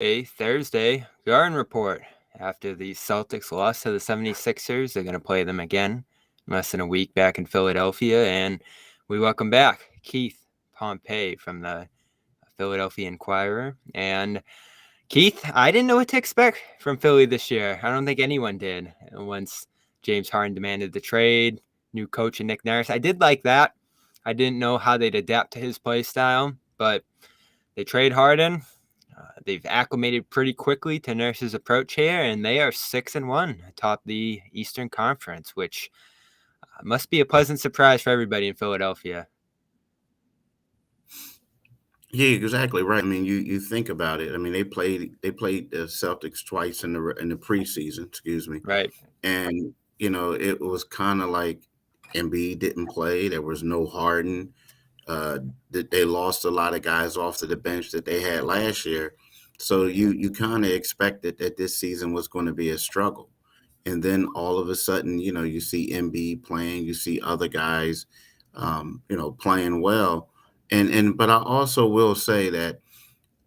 A Thursday Garden Report. After the Celtics lost to the 76ers, they're going to play them again in less than a week back in Philadelphia. And we welcome back Keith Pompey from the Philadelphia Inquirer. And Keith, I didn't know what to expect from Philly this year. I don't think anyone did. Once James Harden demanded the trade, new coach and Nick Nurse, I did like that. I didn't know how they'd adapt to his play style, but they trade Harden. They've acclimated pretty quickly to Nurse's approach here, and they are 6-1 atop the Eastern Conference, which must be a pleasant surprise for everybody in Philadelphia. Yeah, exactly right. I mean, you think about it. I mean, they played the Celtics twice in the preseason. Excuse me, Right. and it was kind of like Embiid didn't play. There was no Harden. Uh, they lost a lot of guys off to the bench that they had last year. So you kind of expected that this season was going to be a struggle. And then all of a sudden, you see Embiid playing, you see other guys, playing well. But I also will say that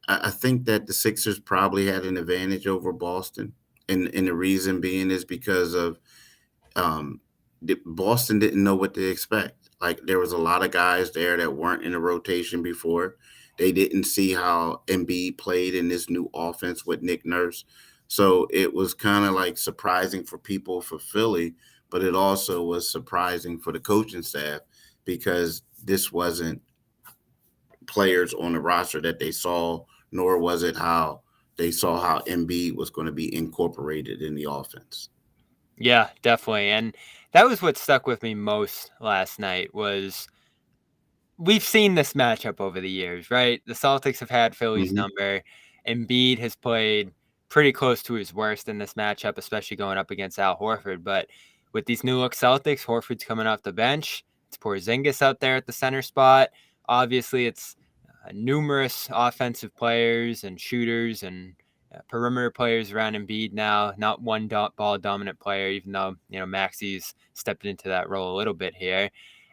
I think that the Sixers probably had an advantage over Boston. And the reason being is because of Boston didn't know what to expect. Like there was a lot of guys there that weren't in the rotation before. They didn't see how Embiid played in this new offense with Nick Nurse. So it was kind of like surprising for people for Philly, but it also was surprising for the coaching staff because this wasn't players on the roster that they saw, nor was it how they saw how Embiid was going to be incorporated in the offense. Yeah, definitely. And that was what stuck with me most last night was we've seen this matchup over the years, right? The Celtics have had Philly's Hmm. number. Embiid has played pretty close to his worst in this matchup, especially going up against Al Horford. But with these new look Celtics, Horford's coming off the bench. It's Porzingis out there at the center spot. Obviously, it's numerous offensive players and shooters and perimeter players around Embiid now. Not one ball dominant player, even though Maxi's stepped into that role a little bit here.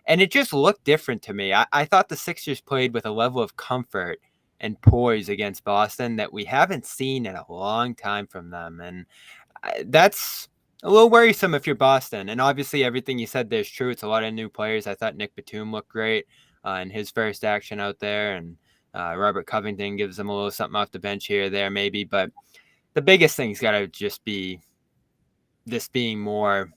And it just looked different to me. I thought the Sixers played with a level of comfort and poise against Boston that we haven't seen in a long time from them. And that's a little worrisome if you're Boston. And obviously, everything you said there's true. It's a lot of new players. I thought Nick Batum looked great in his first action out there. And Robert Covington gives them a little something off the bench here or there, maybe. But the biggest thing's got to just be this being more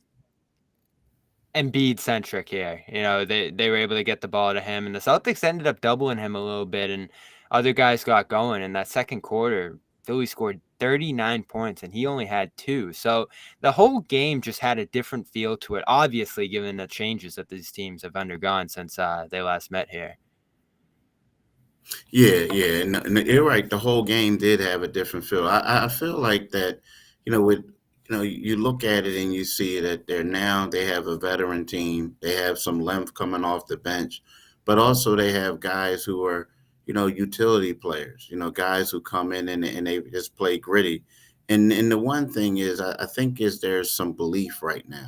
Embiid centric here. They were able to get the ball to him, and the Celtics ended up doubling him a little bit, and other guys got going. In that second quarter, Philly scored 39 points, and he only had 2. So the whole game just had a different feel to it, obviously, given the changes that these teams have undergone since they last met here. Yeah, yeah, and you're right. The whole game did have a different feel. I feel like that, with you look at it and you see that they have a veteran team. They have some length coming off the bench, but also they have guys who are utility players. Guys who come in and they just play gritty. And the one thing is, I think is there's some belief right now.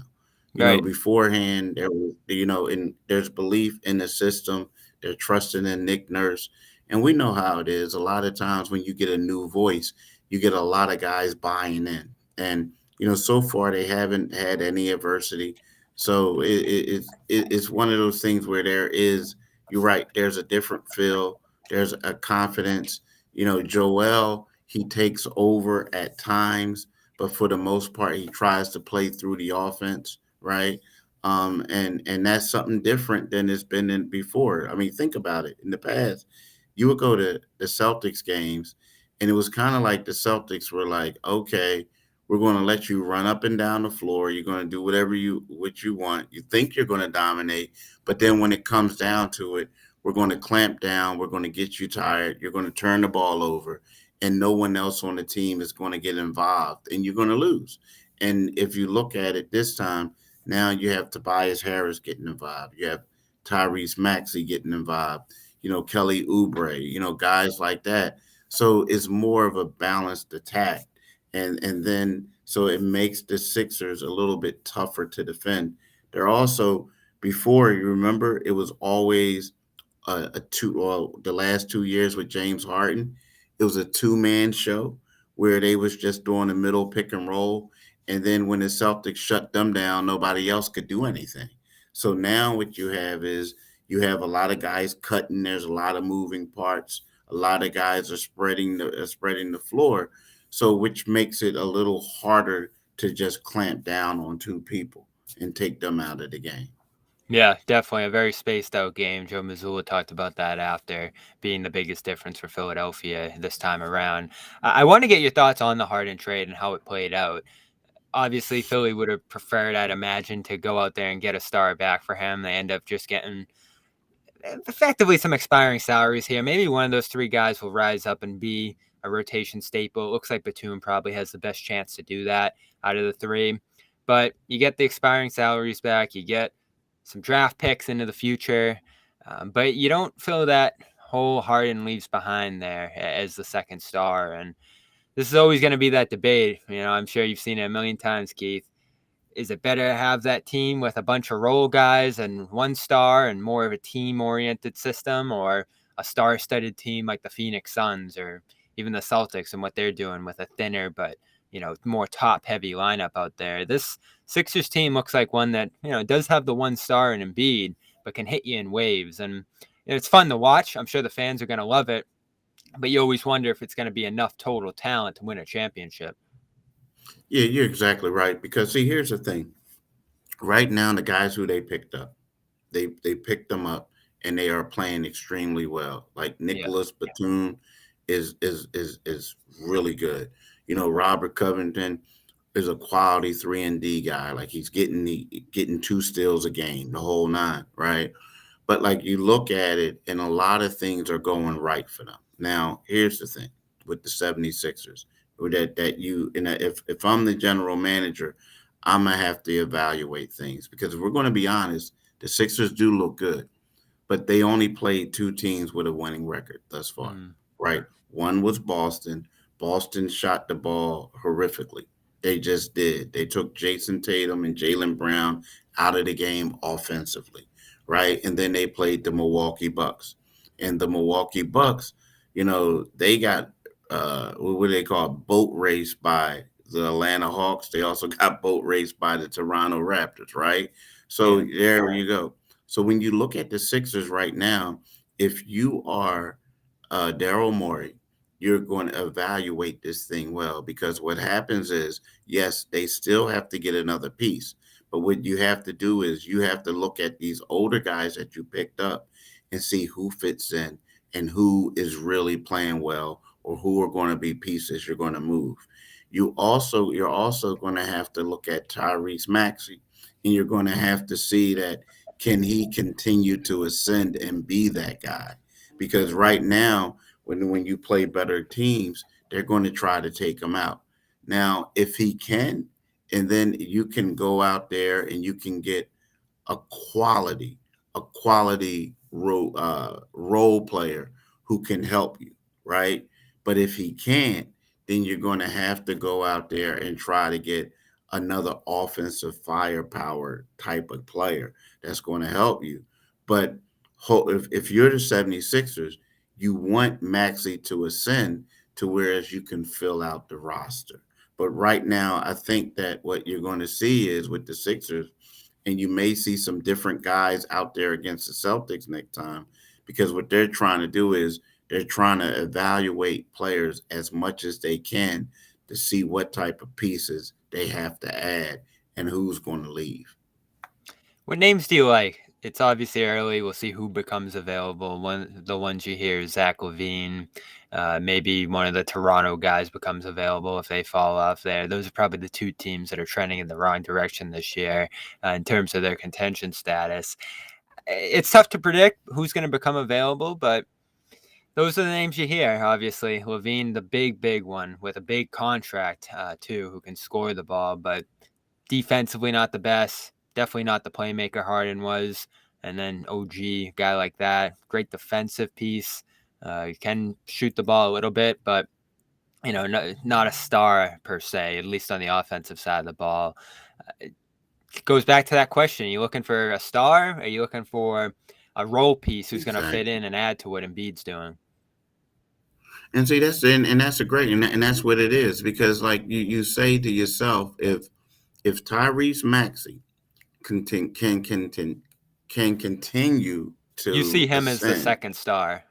Right. Beforehand there was and there's belief in the system. They're trusting in Nick Nurse. And we know how it is. A lot of times when you get a new voice, you get a lot of guys buying in. And, so far they haven't had any adversity. So it's one of those things where you're right, there's a different feel, there's a confidence. Joel, he takes over at times, but for the most part, he tries to play through the offense, right? And that's something different than it's been in before. I mean, think about it. In the past, you would go to the Celtics games, and it was kind of like the Celtics were like, okay, we're going to let you run up and down the floor. You're going to do what you want. You think you're going to dominate, but then when it comes down to it, we're going to clamp down. We're going to get you tired. You're going to turn the ball over, and no one else on the team is going to get involved, and you're going to lose. And if you look at it this time, now you have Tobias Harris getting involved. You have Tyrese Maxey getting involved. Kelly Oubre, guys like that. So it's more of a balanced attack. And then so it makes the Sixers a little bit tougher to defend. They're also before you remember it was always a two well, the last 2 years with James Harden, it was a two-man show. where they was just doing the middle pick and roll. And then when the Celtics shut them down, nobody else could do anything. So now what you have is you have a lot of guys cutting. There's a lot of moving parts. A lot of guys are spreading the floor. So which makes it a little harder to just clamp down on two people and take them out of the game. Yeah, definitely a very spaced out game. Joe Mazzulla talked about that after being the biggest difference for Philadelphia this time around. I want to get your thoughts on the Harden trade and how it played out. Obviously, Philly would have preferred, I'd imagine, to go out there and get a star back for him. They end up just getting effectively some expiring salaries here. Maybe one of those three guys will rise up and be a rotation staple. It looks like Batum probably has the best chance to do that out of the three. But you get the expiring salaries back, you get some draft picks into the future, but you don't feel that whole Harden leaves behind there as the second star. And this is always going to be that debate. I'm sure you've seen it a million times, Keith. Is it better to have that team with a bunch of role guys and one star and more of a team-oriented system, or a star-studded team like the Phoenix Suns or even the Celtics and what they're doing with a thinner but more top-heavy lineup out there? This Sixers team looks like one that does have the one star in Embiid, but can hit you in waves, and it's fun to watch. I'm sure the fans are going to love it, but you always wonder if it's going to be enough total talent to win a championship. Yeah, you're exactly right. Because see, here's the thing. Right now, the guys who they picked up, they picked them up and they are playing extremely well. Like Yeah, Nicholas Batum is really good. Robert Covington is a quality 3 and D guy. Like he's getting two steals a game, the whole nine, right? But like you look at it, and a lot of things are going right for them. Now, here's the thing with the 76ers that you and if I'm the general manager, I'm gonna have to evaluate things because if we're going to be honest, the Sixers do look good, but they only played two teams with a winning record thus far, mm, right? One was Boston. Boston shot the ball horrifically. They just did. They took Jason Tatum and Jalen Brown out of the game offensively, right? And then they played the Milwaukee Bucks. And the Milwaukee Bucks, they got what do they call boat race by the Atlanta Hawks. They also got boat race by the Toronto Raptors, right? So yeah. there you go. So when you look at the Sixers right now, if you are Daryl Morey, you're going to evaluate this thing well because what happens is, yes, they still have to get another piece. But what you have to do is you have to look at these older guys that you picked up and see who fits in and who is really playing well or who are going to be pieces you're going to move. You're also going to have to look at Tyrese Maxey and you're going to have to see that can he continue to ascend and be that guy? Because right now, when you play better teams, they're going to try to take him out. Now, if he can, and then you can go out there and you can get a quality, role player who can help you, right? But if he can't, then you're going to have to go out there and try to get another offensive firepower type of player that's going to help you. But if you're the 76ers, you want Maxey to ascend to whereas you can fill out the roster. But right now, I think that what you're going to see is with the Sixers, and you may see some different guys out there against the Celtics next time because what they're trying to do is they're trying to evaluate players as much as they can to see what type of pieces they have to add and who's going to leave. What names do you like? It's obviously early. We'll see who becomes available. The ones you hear, Zach LaVine, maybe one of the Toronto guys becomes available if they fall off there. Those are probably the two teams that are trending in the wrong direction this year in terms of their contention status. It's tough to predict who's going to become available, but those are the names you hear. Obviously, LaVine, the big one with a big contract too, who can score the ball, but defensively not the best. Definitely not the playmaker Harden was. And then OG, guy like that, great defensive piece. Can shoot the ball a little bit, but not a star per se, at least on the offensive side of the ball. It goes back to that question: are you looking for a star? Or are you looking for a role piece who's going to fit Exactly. in and add to what Embiid's doing? And see, and that's a great, and that's what it is, because like you say to yourself, if Tyrese Maxey contin- can contin- can continue You see to him as the ascend. second star.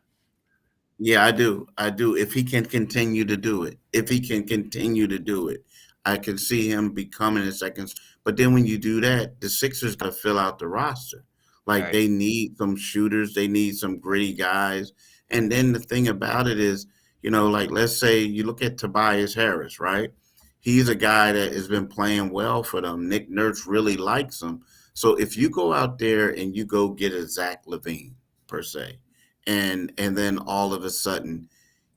Yeah, I do. I do. If he can continue to do it, if he can continue to do it, I can see him becoming a second. But then when you do that, the Sixers got to fill out the roster. Like Right. they need some shooters, they need some gritty guys. And then the thing about it is, like let's say you look at Tobias Harris, right? He's a guy that has been playing well for them. Nick Nurse really likes him. So if you go out there and you go get a Zach Levine per se, and then all of a sudden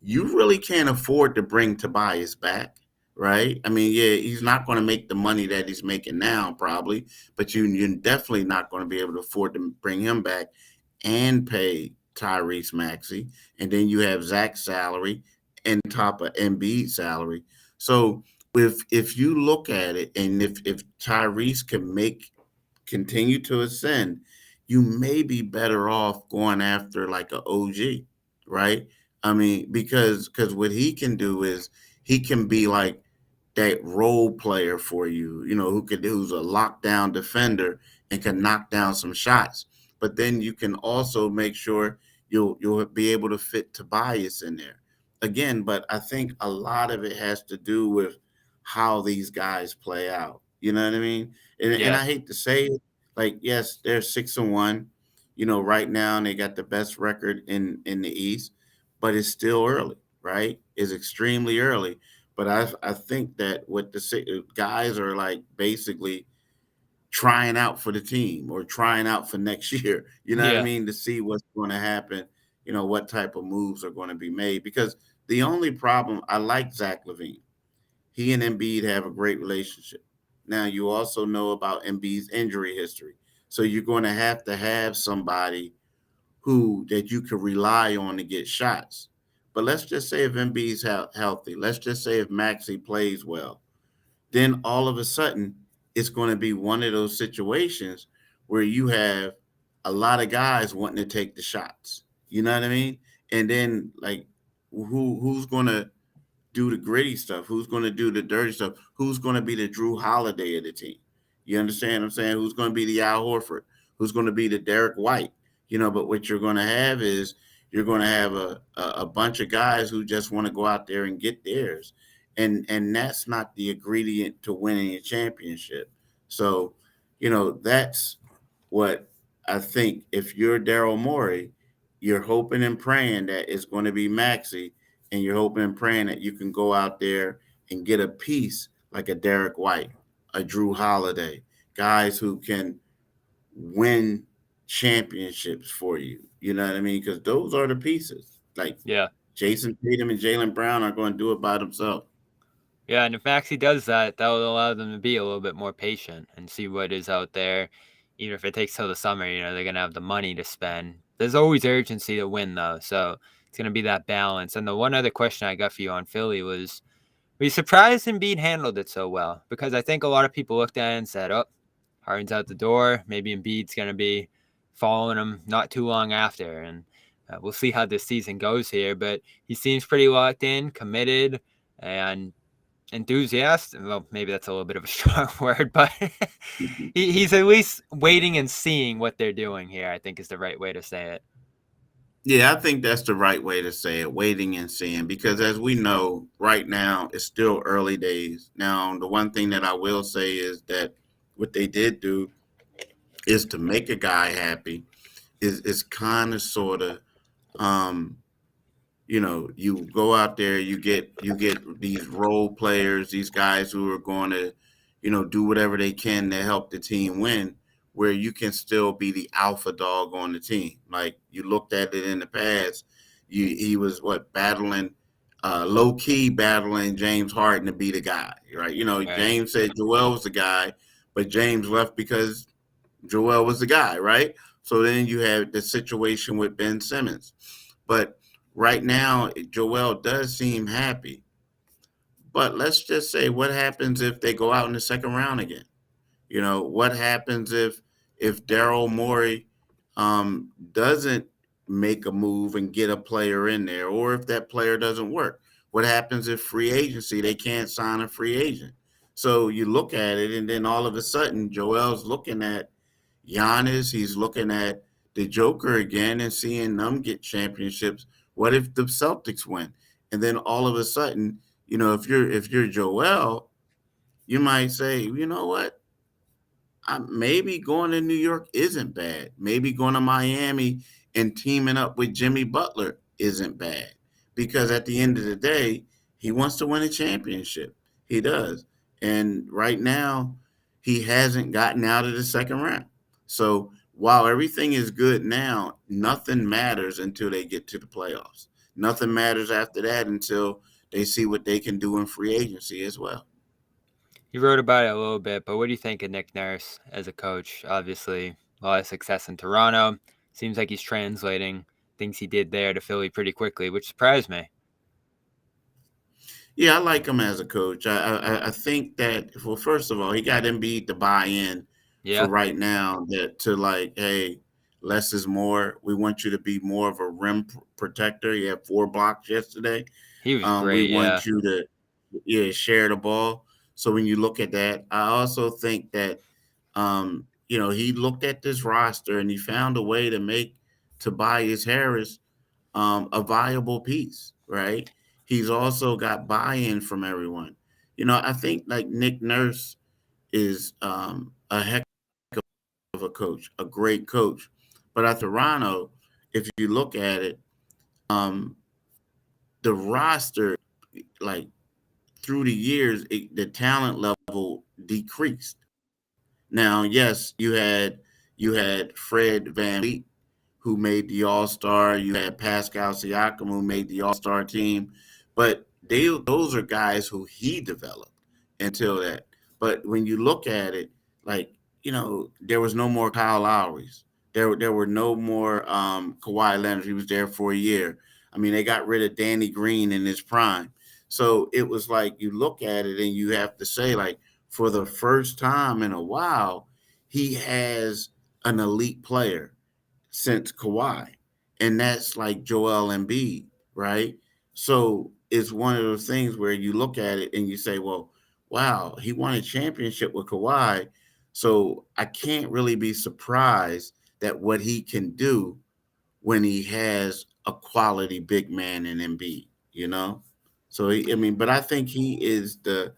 you really can't afford to bring Tobias back, right? I mean, yeah, he's not going to make the money that he's making now, probably, but you're definitely not going to be able to afford to bring him back and pay Tyrese Maxey, and then you have Zach's salary and top of Embiid's salary. So if you look at it, and if Tyrese can make continue to ascend, you may be better off going after like a OG, right? I mean, because what he can do is he can be like that role player for you, who's a lockdown defender and can knock down some shots. But then you can also make sure you'll be able to fit Tobias in there again. But I think a lot of it has to do with how these guys play out. You know what I mean? And Yeah. I hate to say it, like yes, they're 6-1, right now, and they got the best record in the East, but it's still early, right? It's extremely early. But I think that what guys are like basically trying out for the team or trying out for next year. You know what I Yeah. mean? To see what's going to happen. What type of moves are going to be made. Because the only problem, I like Zach Levine. He and Embiid have a great relationship. Now you also know about Embiid's injury history, so you're going to have somebody who that you can rely on to get shots. But let's just say if Embiid's healthy, let's just say if Maxey plays well, then all of a sudden it's going to be one of those situations where you have a lot of guys wanting to take the shots. You know what I mean? And then like who's going to do the gritty stuff? Who's going to do the dirty stuff? Who's going to be the Drew Holiday of the team? You understand what I'm saying? Who's going to be the Al Horford? Who's going to be the Derek White? But what you're going to have is you're going to have a bunch of guys who just want to go out there and get theirs, and that's not the ingredient to winning a championship. So, that's what I think. If you're Daryl Morey, you're hoping and praying that it's going to be Maxi, and you're hoping and praying that you can go out there and get a piece like a Derek White, a Drew Holiday, guys who can win championships for you. You know what I mean? Because those are the pieces. Like Yeah. Jason Tatum and Jalen Brown are going to do it by themselves. Yeah, and if Maxi does that, that will allow them to be a little bit more patient and see what is out there. Even if it takes till the summer, they're gonna have the money to spend. There's always urgency to win though, so it's gonna be that balance. And the one other question I got for you on Philly was, were you surprised Embiid handled it so well? Because I think a lot of people looked at it and said, "Oh, Harden's out the door. Maybe Embiid's gonna be following him not too long after." And we'll see how this season goes here. But he seems pretty locked in, committed, and enthusiast. Well, maybe that's a little bit of a strong word, but he's at least waiting and seeing what they're doing here, I think is the right way to say it. Yeah, I think that's the right way to say it, waiting and seeing, because as we know, right now, it's still early days. Now, the one thing that I will say is that what they did do is to make a guy happy is kind of sort of um you go out there, you get these role players, these guys who are going to, do whatever they can to help the team win, where you can still be the alpha dog on the team. Like you looked at it in the past, he was what battling, low key battling James Harden to be the guy, right? Right. James said Joel was the guy, but James left because Joel was the guy, right? So then you have the situation with Ben Simmons. But right now, Joel does seem happy. But let's just say, what happens if they go out in the second round again? What happens if Daryl Morey doesn't make a move and get a player in there, or if that player doesn't work. What happens if free agency, they can't sign a free agent? So you look at it, and then all of a sudden, Joel's looking at Giannis, he's looking at the Joker again and seeing them get championships. What if the Celtics win? And then all of a sudden, if you're Joel, you might say, you know what? Maybe going to New York isn't bad. Maybe going to Miami and teaming up with Jimmy Butler isn't bad. Because at the end of the day, he wants to win a championship. He does. And right now, he hasn't gotten out of the second round. So while everything is good now, nothing matters until they get to the playoffs. Nothing matters after that until they see what they can do in free agency as well. You wrote about it a little bit, but what do you think of Nick Nurse as a coach? Obviously, a lot of success in Toronto. Seems like he's translating things he did there to Philly pretty quickly, which surprised me. Yeah, I like him as a coach. I think that, well, first of all, he got Embiid to buy in for Yeah, right now, that to like, hey, less is more. We want you to be more of a rim protector. You had 4 blocks yesterday. he was We great. Yeah, want you to, yeah, share the ball. So when you look at that, I also think that he looked at this roster and he found a way to make Tobias Harris a viable piece, right? He's also got buy-in from everyone. I think like Nick Nurse is a heck of a coach, a great coach. But at Toronto, if you look at it, um, the roster, like through the years, the talent level decreased. Now, yes, you had Fred VanVleet, who made the All Star. You had Pascal Siakam, who made the All Star team. But those are guys who he developed until that. But when you look at it, like there was no more Kyle Lowry's. There were no more Kawhi Leonard. He was there for a year. I mean, they got rid of Danny Green in his prime. So it was like you look at it and you have to say, like, for the first time in a while, he has an elite player since Kawhi, and that's like Joel Embiid, right? So it's one of those things where you look at it and you say, well, wow, he won a championship with Kawhi, so I can't really be surprised that what he can do when he has a quality big man in Embiid, you know? So but I think he's the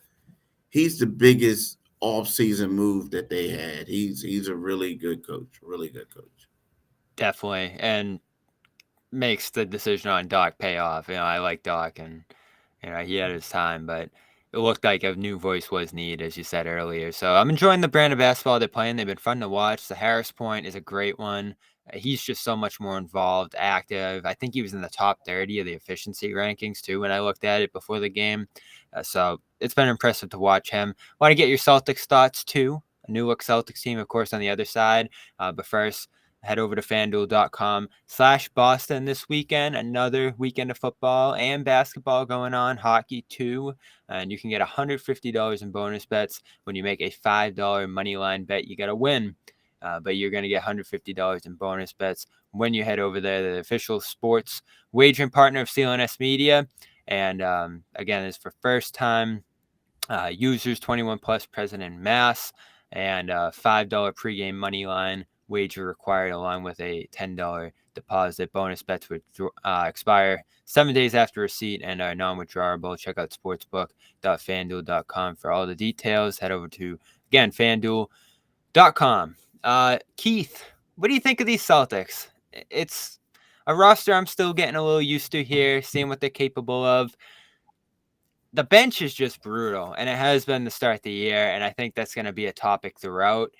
biggest off-season move that they had. He's a really good coach, really good coach. definitely, and makes the decision on Doc pay off. I like Doc, and he had his time, but it looked like a new voice was needed, as you said earlier. So I'm enjoying the brand of basketball they're playing. They've been fun to watch. The Harris point is a great one. He's just so much more involved, active. I think he was in the top 30 of the efficiency rankings, too, when I looked at it before the game. So it's been impressive to watch him. Want to get your Celtics thoughts, too. A new look Celtics team, of course, on the other side. But first, head over to fanduel.com/Boston this weekend. Another weekend of football and basketball going on, hockey too. And you can get $150 in bonus bets when you make a $5 money line bet. You got to win, but you're going to get $150 in bonus bets when you head over there, the official sports wagering partner of CLNS Media. And again, it's for first time users, 21 plus, present in mass, and $5 pregame money line wager required, along with a $10 deposit. Bonus bets would expire 7 days after receipt and are non-withdrawable. Check out sportsbook.fanduel.com for all the details. Head over to, again, fanduel.com. Keith, what do you think of these Celtics? It's a roster I'm still getting a little used to here, seeing what they're capable of. The bench is just brutal, and it has been to start the year, and I think that's going to be a topic throughout.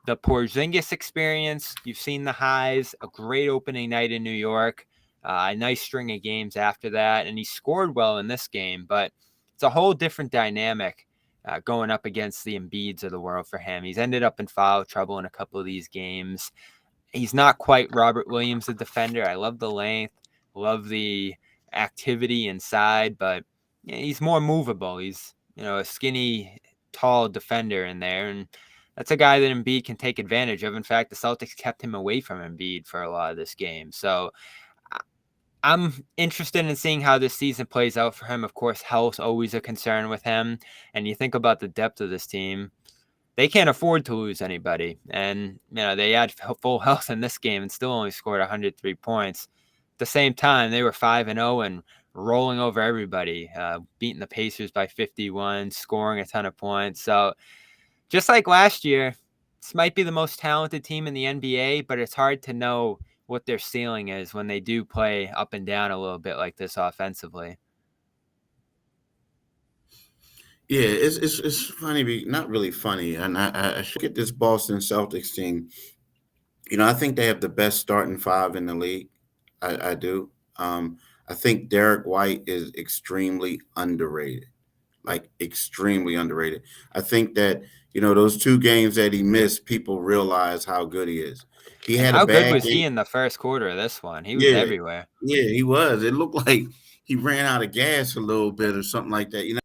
The Porzingis experience, you've seen the highs, a great opening night in New York, a nice string of games after that, and he scored well in this game, but it's a whole different dynamic going up against the Embiids of the world for him. He's ended up in foul trouble in a couple of these games. He's not quite Robert Williams, the defender. I love the length, love the activity inside, but he's more movable. He's, a skinny, tall defender in there, and that's a guy that Embiid can take advantage of. In fact, the Celtics kept him away from Embiid for a lot of this game. So I'm interested in seeing how this season plays out for him. Of course, health always a concern with him, and you think about the depth of this team. They can't afford to lose anybody, and they had full health in this game and still only scored 103 points. At the same time, they were 5-0 and rolling over everybody, beating the Pacers by 51, scoring a ton of points. So just like last year, this might be the most talented team in the NBA, but it's hard to know what their ceiling is when they do play up and down a little bit like this offensively. Yeah, it's funny, not really funny. And I should get this Boston Celtics team. I think they have the best starting five in the league. I do. I think Derek White is extremely underrated, like extremely underrated. I think that those two games that he missed, people realize how good he is. He And had a how good bad was game. he in the first quarter of this one? He was Yeah, everywhere. yeah, he was. It looked like he ran out of gas a little bit or something like that.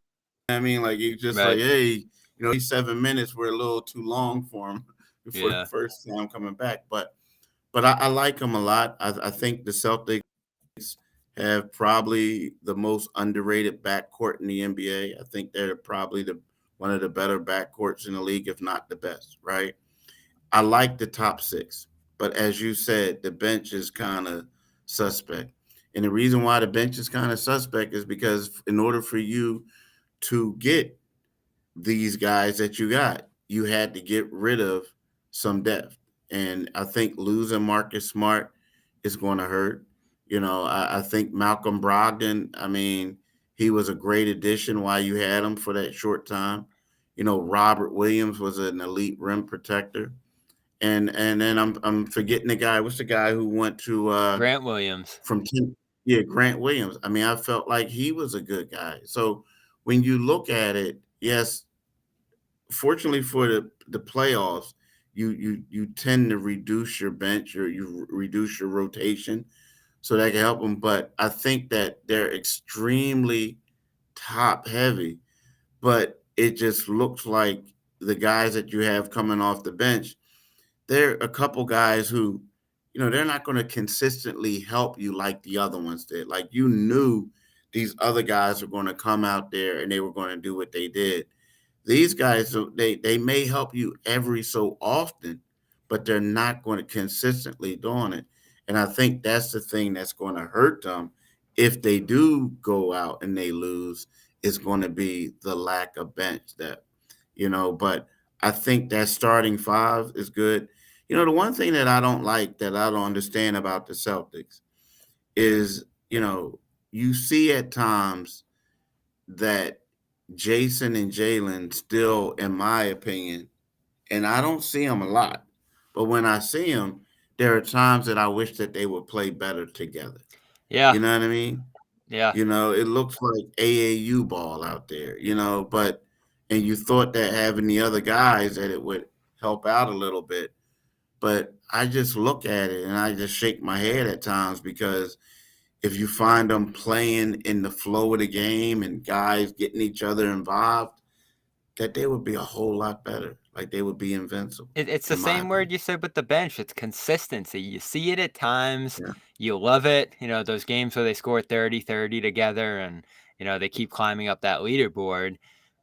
I mean, like he just like, Right. hey, these 7 minutes were a little too long for him for the Yeah. first time coming back. But I like him a lot. I think the Celtics have probably the most underrated backcourt in the NBA. I think they're probably the one of the better backcourts in the league, if not the best. Right. I like the top six, but as you said, the bench is kind of suspect. And the reason why the bench is kind of suspect is because in order for you to get these guys that you got, you had to get rid of some depth. And I think losing Marcus Smart is going to hurt. I think Malcolm Brogdon, I mean, he was a great addition while you had him for that short time. Robert Williams was an elite rim protector. And then I'm forgetting the guy. What's the guy who went to Grant Williams. from yeah, Grant Williams. I mean, I felt like he was a good guy. So when you look at it, yes, fortunately for the playoffs, you tend to reduce your bench or you reduce your rotation, so that can help them. But I think that they're extremely top heavy, but it just looks like the guys that you have coming off the bench, there are a couple guys who, they're not going to consistently help you like the other ones did. Like you knew these other guys were going to come out there and they were going to do what they did. These guys, they may help you every so often, but they're not going to consistently doing it. And I think that's the thing that's going to hurt them if they do go out and they lose. Is going to be the lack of bench depth, But I think that starting five is good. The one thing that I don't like, that I don't understand about the Celtics is, you see at times that Jason and Jalen still, in my opinion, and I don't see them a lot, but when I see them, there are times that I wish that they would play better together. Yeah. You know what I mean? Yeah. It looks like AAU ball out there, and you thought that having the other guys that it would help out a little bit. But I just look at it and I just shake my head at times because if you find them playing in the flow of the game and guys getting each other involved, that they would be a whole lot better. Like they would be invincible, It's the in my same word opinion. you said with the bench. It's consistency. You see it at times. Yeah. You love it. Those games where they score 30-30 together and, they keep climbing up that leaderboard.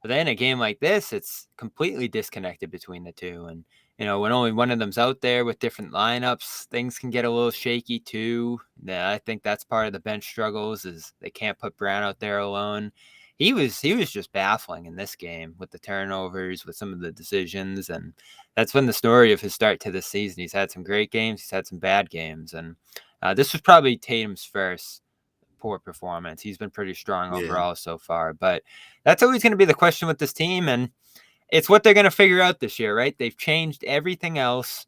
But then a game like this, it's completely disconnected between the two. And, when only one of them's out there with different lineups, things can get a little shaky too. Yeah, I think that's part of the bench struggles is they can't put Brown out there alone. He was just baffling in this game with the turnovers, with some of the decisions, and that's been the story of his start to this season. He's had some great games, he's had some bad games, and this was probably Tatum's first poor performance. He's been pretty strong Yeah. overall so far, but that's always going to be the question with this team, and it's what they're going to figure out this year, right? They've changed everything else.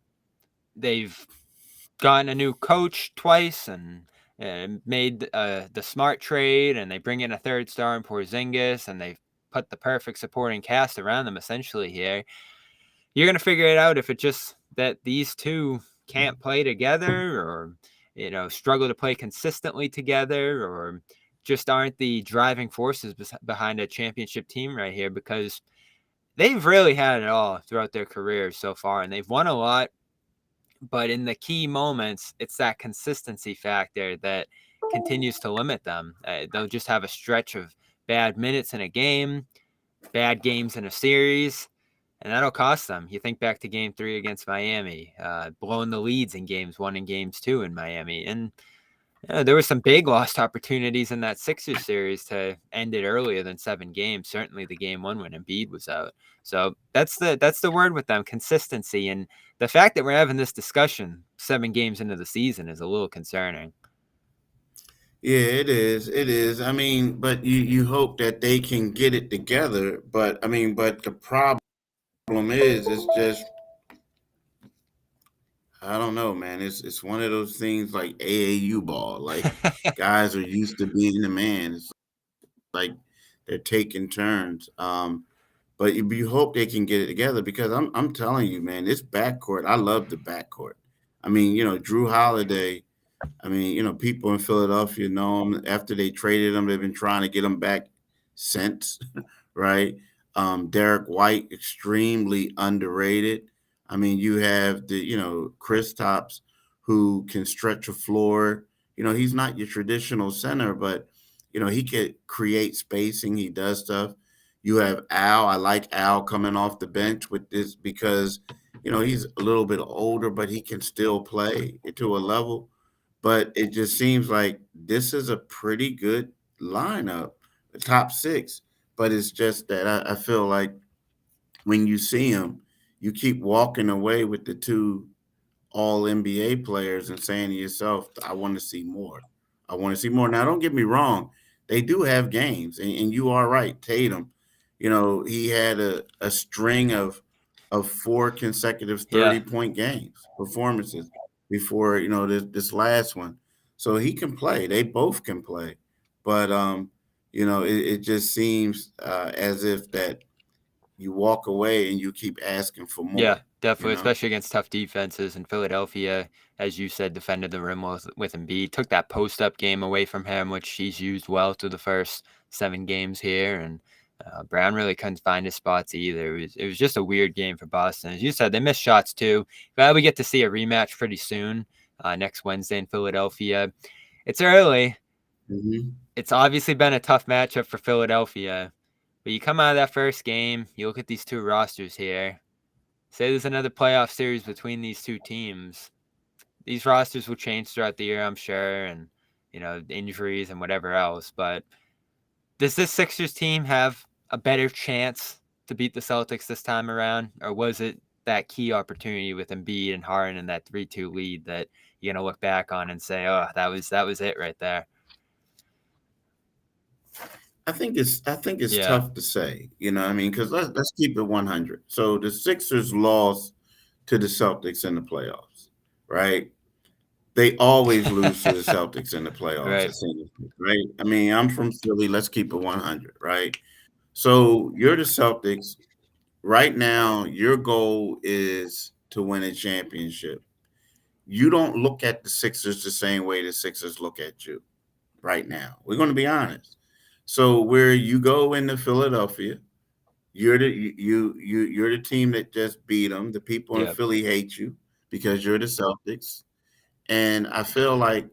They've gotten a new coach twice and made the smart trade, and they bring in a third star in Porzingis, and they've put the perfect supporting cast around them essentially here. You're going to figure it out if it's just that these two can't play together or, struggle to play consistently together or just aren't the driving forces behind a championship team right here, because they've really had it all throughout their careers so far, and they've won a lot. But in the key moments, it's that consistency factor that continues to limit them. They'll just have a stretch of bad minutes in a game, bad games in a series, and that'll cost them. You think back to Game 3 against Miami, blowing the leads in Games 1 and Games 2 in Miami, and there were some big lost opportunities in that Sixers series to end it earlier than 7 games. Certainly, the Game 1 when Embiid was out. So that's the word with them: consistency. And the fact that we're having this discussion 7 games into the season is a little concerning. Yeah, it is. It is. I mean, but you hope that they can get it together. But I mean, but the problem is, it's just I don't know, man. It's one of those things like AAU ball. Like guys are used to being the man. It's like they're taking turns. But you hope they can get it together because I'm telling you, man, this backcourt. I love the backcourt. I mean, Drew Holiday. I mean, people in Philadelphia know him. After they traded him, they've been trying to get him back since, right? Derek White, extremely underrated. I mean, you have Chris Tops, who can stretch a floor. He's not your traditional center, but he could create spacing. He does stuff. You have Al. I like Al coming off the bench with this because he's a little bit older, but he can still play to a level. But it just seems like this is a pretty good lineup, the top six. But it's just that I feel like when you see them, you keep walking away with the two all NBA players and saying to yourself, I want to see more. I want to see more. Now, don't get me wrong. They do have games, and you are right. Tatum, he had a string of 4 consecutive Yeah, 30-point games, performances before, this last one. So he can play. They both can play. But, it just seems as if that you walk away and you keep asking for yeah, more, you definitely, know? especially against tough defenses. And Philadelphia, as you said, defended the rim with Embiid, took that post-up game away from him, which he's used well through the first 7 games here. And Brown really couldn't find his spots either. It was just a weird game for Boston. As you said, they missed shots too. Glad we get to see a rematch pretty soon, next Wednesday in Philadelphia. It's early. Mhm. It's obviously been a tough matchup for Philadelphia. But you come out of that first game, you look at these two rosters here. Say there's another playoff series between these two teams. These rosters will change throughout the year, I'm sure, and injuries and whatever else. But does this Sixers team have a better chance to beat the Celtics this time around, or was it that key opportunity with Embiid and Harden and that 3-2 lead that you're gonna look back on and say, "Oh, that was it right there"? I think it's Yeah, tough to say, I mean, because let's keep it 100. So the Sixers lost to the Celtics in the playoffs, right? They always lose to the Celtics in the playoffs, right. it seems, right? I mean, I'm from Philly. Let's keep it 100, right? So you're the Celtics. Right now, your goal is to win a championship. You don't look at the Sixers the same way the Sixers look at you right now. We're going to be honest. So where you go into Philadelphia, you're the team that just beat them. The people in Yeah, Philly hate you because you're the Celtics, and I feel like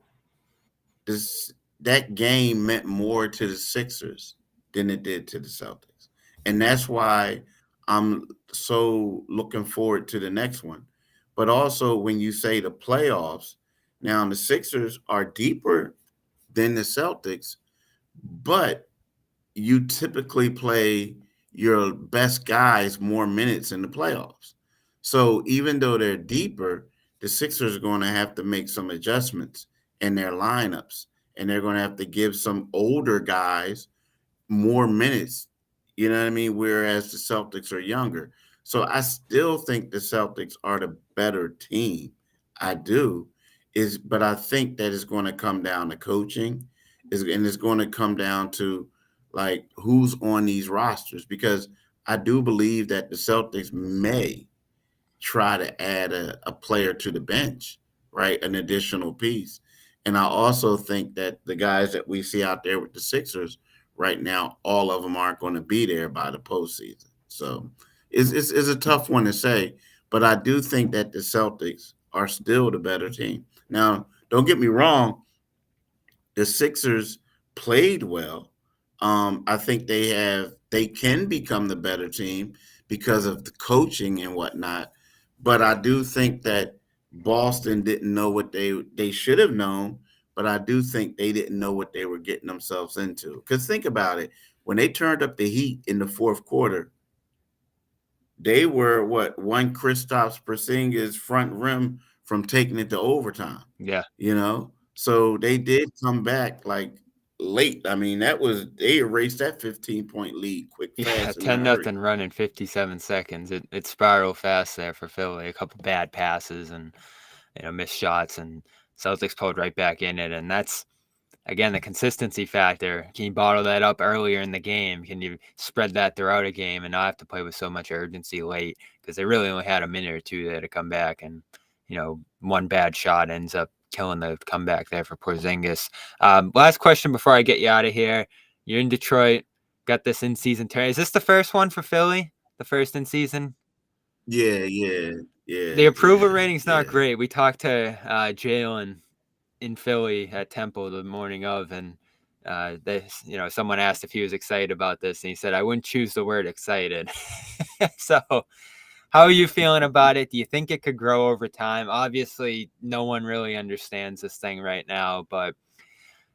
this that game meant more to the Sixers than it did to the Celtics, and that's why I'm so looking forward to the next one. But also, when you say the playoffs, now the Sixers are deeper than the Celtics, but you typically play your best guys more minutes in the playoffs. So even though they're deeper, the Sixers are going to have to make some adjustments in their lineups, and they're going to have to give some older guys more minutes. You know what I mean? Whereas the Celtics are younger. So I still think the Celtics are the better team. I do. But I think that it's going to come down to coaching and it's going to come down to like who's on these rosters because I do believe that the Celtics may try to add a player to the bench, right? An additional piece. And I also think that the guys that we see out there with the Sixers right now, all of them aren't going to be there by the postseason. So it's a tough one to say, but I do think that the Celtics are still the better team. Now, don't get me wrong. The Sixers played well. I think they can become the better team because of the coaching and whatnot. But I do think that Boston didn't know what they should have known. But I do think they didn't know what they were getting themselves into. Because think about it, when they turned up the heat in the fourth quarter, they were what, one Kristaps Porzingis front rim from taking it to overtime. Yeah. So they did come back like late. I mean, they erased that 15-point lead quick, Yeah, fast, in a 10-0 hurry. run in 57 seconds. It spiraled fast there for Philly. A couple bad passes and missed shots, and Celtics pulled right back in it. And that's again the consistency factor. Can you bottle that up earlier in the game? Can you spread that throughout a game and not have to play with so much urgency late? Because they really only had a minute or two there to come back, and one bad shot ends up killing the comeback there for Porzingis. Last question before I get you out of here. You're in Detroit. Got this in-season turn. Is this the first one for Philly? The first in-season? Yeah, yeah, The yeah, approval yeah, rating's not yeah. great. We talked to Jalen in Philly at Temple the morning of, and someone asked if he was excited about this, and he said, "I wouldn't choose the word excited." So, how are you feeling about it? Do you think it could grow over time? Obviously, no one really understands this thing right now, but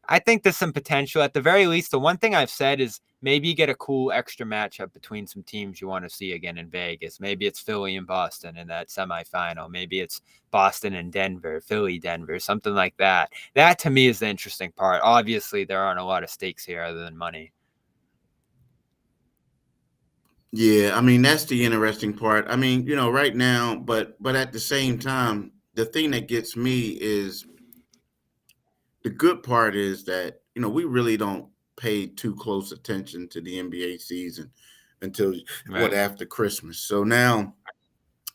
I think there's some potential. At the very least, the one thing I've said is maybe you get a cool extra matchup between some teams you want to see again in Vegas. Maybe it's Philly and Boston in that semifinal. Maybe it's Boston and Denver, Philly, Denver, something like that. That to me is the interesting part. Obviously, there aren't a lot of stakes here other than money. Yeah, I mean, that's the interesting part. I mean, right now, but at the same time, the thing that gets me is the good part is that, we really don't pay too close attention to the NBA season until Right. after Christmas. So now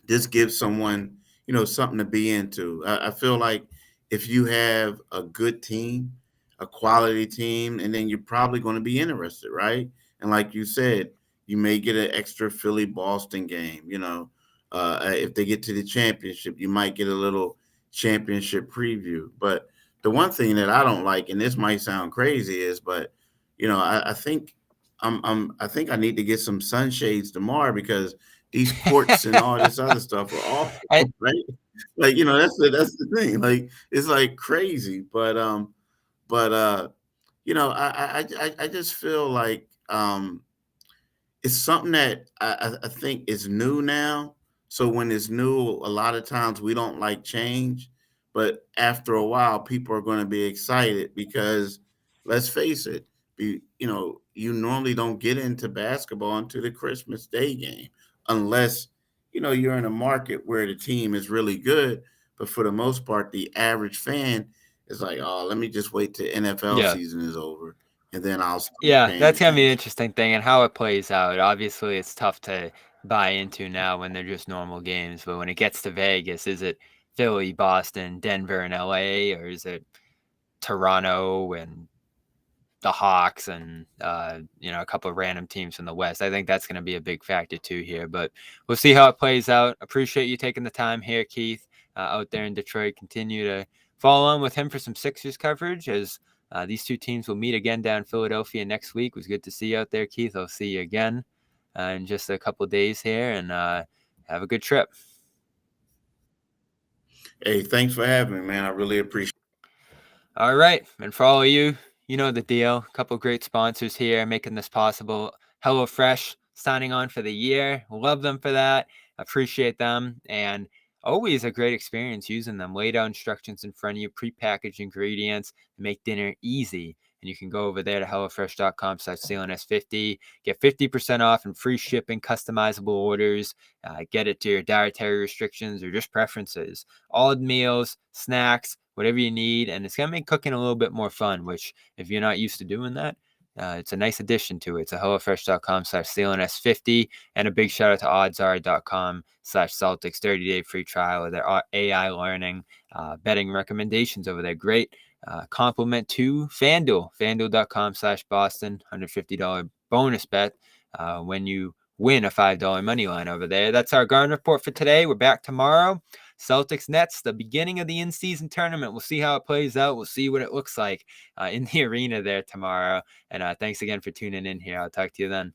this gives someone, something to be into. I feel like if you have a good team, a quality team, and then you're probably going to be interested, right? And like you said, you may get an extra Philly Boston game. If they get to the championship, you might get a little championship preview. But the one thing that I don't like, and this might sound crazy, is, but I think I think I need to get some sunshades tomorrow because these courts and all this other stuff are awful, I, right? Like, that's the thing. Like, it's like crazy. But I just feel like it's something that I think is new now. So when it's new, a lot of times we don't like change, but after a while, people are going to be excited because let's face it, you normally don't get into basketball until the Christmas Day game, unless you're in a market where the team is really good. But for the most part, the average fan is like, oh, let me just wait till NFL yeah. season is over, and then I'll start Yeah, paying that's gonna be an attention. interesting thing and how it plays out. Obviously, it's tough to buy into now when they're just normal games, but when it gets to Vegas, is it Philly, Boston, Denver, and LA, or is it Toronto and the Hawks and a couple of random teams from the West? I think that's going to be a big factor too here, but we'll see how it plays out. Appreciate you taking the time here, Keith, out there in Detroit. Continue to follow on with him for some Sixers coverage as these two teams will meet again down in Philadelphia next week. It was good to see you out there, Keith. I'll see you again in just a couple of days here, and have a good trip. Hey, thanks for having me, man. I really appreciate All right. And for all of you, you know the deal. A couple great sponsors here making this possible. HelloFresh signing on for the year. Love them for that. Appreciate them. And always a great experience using them. Lay down instructions in front of you, prepackaged ingredients to make dinner easy. And you can go over there to HelloFresh.com/CLNS50. Get 50% off and free shipping, customizable orders. Get it to your dietary restrictions or just preferences. All meals, snacks, whatever you need. And it's going to make cooking a little bit more fun, which if you're not used to doing that, it's a nice addition to it. It's a HelloFresh.com/CLNS50. And a big shout out to oddsr.com/Celtics 30-day free trial of their AI learning betting recommendations over there. Great compliment to FanDuel, FanDuel.com/Boston, $150 bonus bet when you win a $5 money line over there. That's our Garden Report for today. We're back tomorrow. Celtics Nets, the beginning of the in-season tournament. We'll see how it plays out. We'll see what it looks like in the arena there tomorrow. And thanks again for tuning in here. I'll talk to you then.